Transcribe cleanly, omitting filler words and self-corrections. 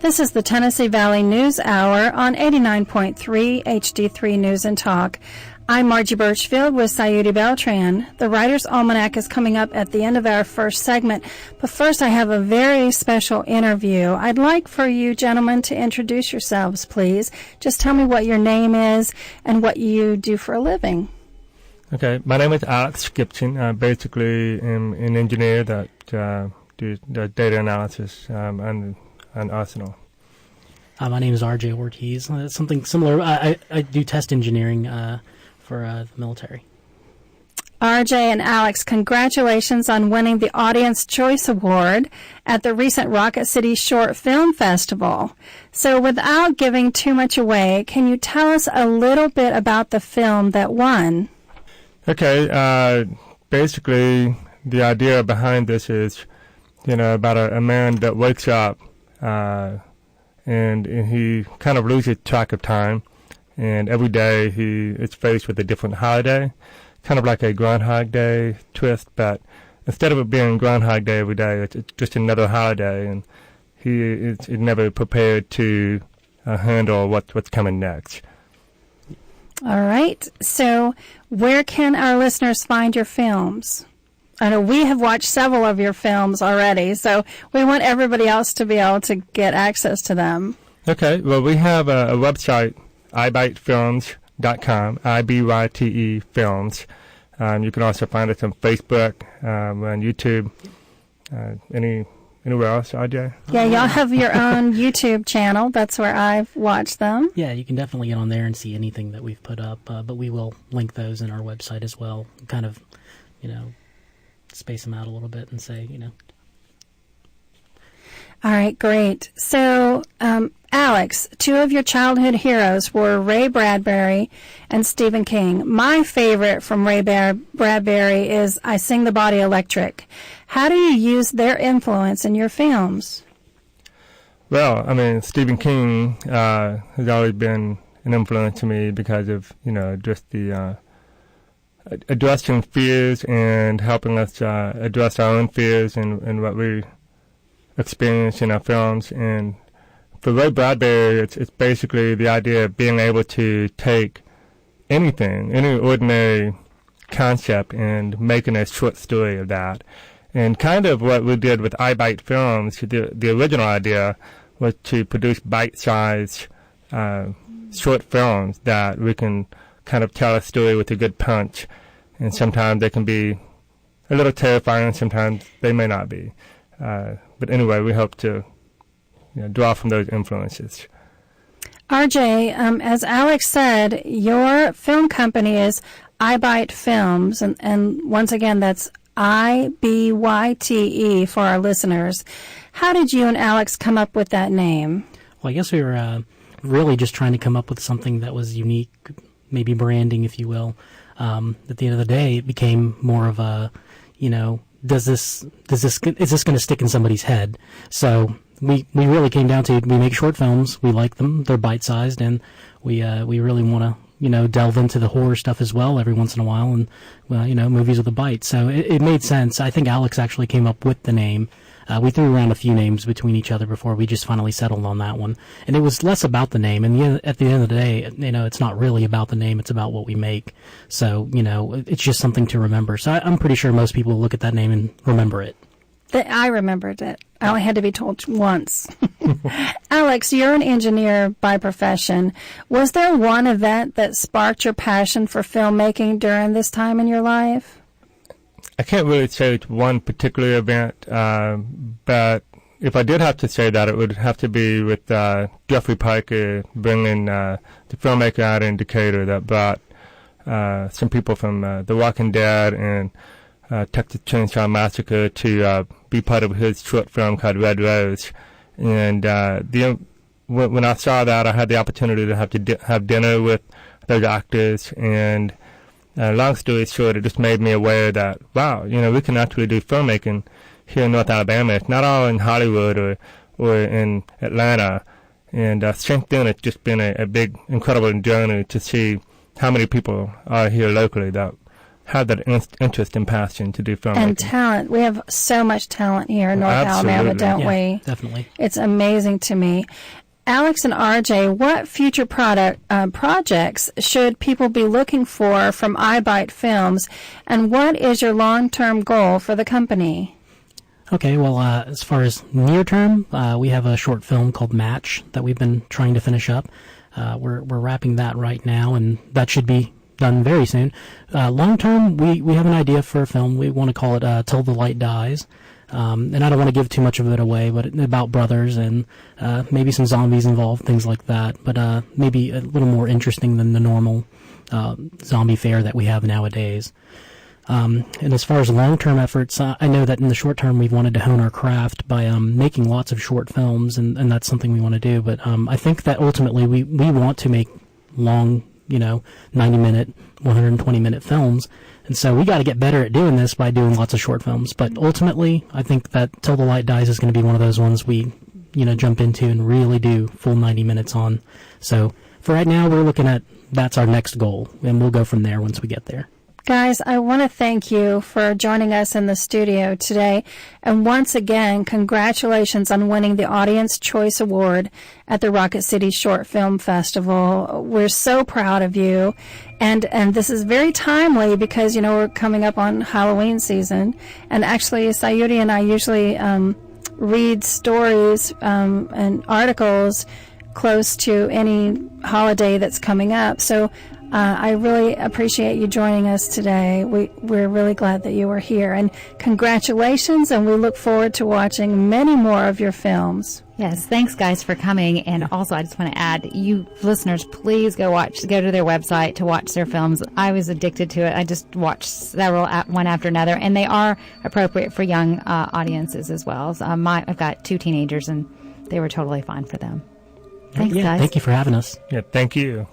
This is the Tennessee Valley News Hour on 89.3 HD3 News and Talk. I'm Margie Birchfield with Sayuti Beltran. The Writer's Almanac is coming up at the end of our first segment, but first I have a very special interview. I'd like for you gentlemen to introduce yourselves, please. Just tell me what your name is and what you do for a living. Okay, my name is Alex Gibson. I basically am an engineer that do the data analysis on Arsenal. My name is RJ Ortiz. Something similar. I do test engineering for the military. RJ and Alex, congratulations on winning the Audience Choice Award at the recent Rocket City Short Film Festival. So without giving too much away, can you tell us a little bit about the film that won? Okay, basically the idea behind this is, about a man that wakes up and he kind of loses track of time, and every day he is faced with a different holiday, kind of like a Groundhog Day twist, but instead of it being Groundhog Day every day, it's just another holiday, and he is never prepared to handle what's coming next. All right. So where can our listeners find your films? I know we have watched several of your films already, so we want everybody else to be able to get access to them. Okay. Well, we have a website, ibytefilms.com, IBYTE Films. You can also find us on Facebook, on YouTube, anywhere else, RJ? Yeah, y'all have your own YouTube channel. That's where I've watched them. Yeah, you can definitely get on there and see anything that we've put up, but we will link those in our website as well, kind of, space them out a little bit and say, All right, great. So, Alex, two of your childhood heroes were Ray Bradbury and Stephen King. My favorite from Ray Bradbury is I Sing the Body Electric. How do you use their influence in your films? Well, Stephen King has always been an influence to me because of, just the addressing fears and helping us address our own fears and what we experience in our films. And for Ray Bradbury, it's basically the idea of being able to take anything, any ordinary concept, and making a short story of that. And kind of what we did with iBite Films, the original idea was to produce bite-sized short films that we can kind of tell a story with a good punch. And sometimes they can be a little terrifying, sometimes they may not be. But anyway, we hope to draw from those influences. RJ, as Alex said, your film company is iBite Films, and once again, that's IBYTE for our listeners. How did you and Alex come up with that name? Well, I guess we were really just trying to come up with something that was unique, maybe branding, if you will. At the end of the day, it became more of a, is this going to stick in somebody's head? So we really came down to, we make short films, we like them, they're bite-sized, and we really want to, delve into the horror stuff as well every once in a while, and, movies with a bite. So it made sense. I think Alex actually came up with the name. We threw around a few names between each other before we just finally settled on that one. And it was less about the name. And at the end of the day, it's not really about the name. It's about what we make. So, it's just something to remember. So I'm pretty sure most people will look at that name and remember it. I remembered it. I only had to be told once. Alex, you're an engineer by profession. Was there one event that sparked your passion for filmmaking during this time in your life? I can't really say it's one particular event, but if I did have to say that, it would have to be with Jeffrey Piker bringing the filmmaker out in Decatur that brought some people from The Walking Dead and Texas Chainsaw Massacre to be part of his short film called Red Rose. And when I saw that, I had the opportunity to have dinner with those actors, and long story short, it just made me aware that, wow, we can actually do filmmaking here in North Alabama. It's not all in Hollywood or in Atlanta. And since then, it's just been a big, incredible journey to see how many people are here locally that have that interest and passion to do filmmaking. And talent. We have so much talent here in North Alabama, don't yeah, we? Definitely. It's amazing to me. Alex and RJ, what future projects should people be looking for from iBite Films, and what is your long-term goal for the company? Okay, well, as far as near term, we have a short film called Match that we've been trying to finish up. We're wrapping that right now, and that should be done very soon. Long term, we have an idea for a film. We want to call it Till the Light Dies. And I don't want to give too much of it away, but about brothers and maybe some zombies involved, things like that. But maybe a little more interesting than the normal zombie fare that we have nowadays. And as far as long-term efforts, I know that in the short term we've wanted to hone our craft by making lots of short films, and that's something we want to do. But I think that ultimately we want to make long, 90-minute, 120-minute films. And so we got to get better at doing this by doing lots of short films. But ultimately, I think that Till the Light Dies is going to be one of those ones we, jump into and really do full 90 minutes on. So for right now, we're looking at that's our next goal, and we'll go from there once we get there. Guys, I want to thank you for joining us in the studio today. And once again, congratulations on winning the Audience Choice Award at the Rocket City Short Film Festival. We're so proud of you. And this is very timely because, we're coming up on Halloween season. And actually, Sayuri and I usually read stories and articles close to any holiday that's coming up. So I really appreciate you joining us today. We're really glad that you were here. And congratulations, and we look forward to watching many more of your films. Yes, thanks guys for coming. And also I just want to add, you listeners, please go to their website to watch their films. I was addicted to it. I just watched several one after another, and they are appropriate for young audiences as well. So, I've got 2 teenagers, and they were totally fine for them. Thanks, guys. Thank you for having us. Yeah, thank you.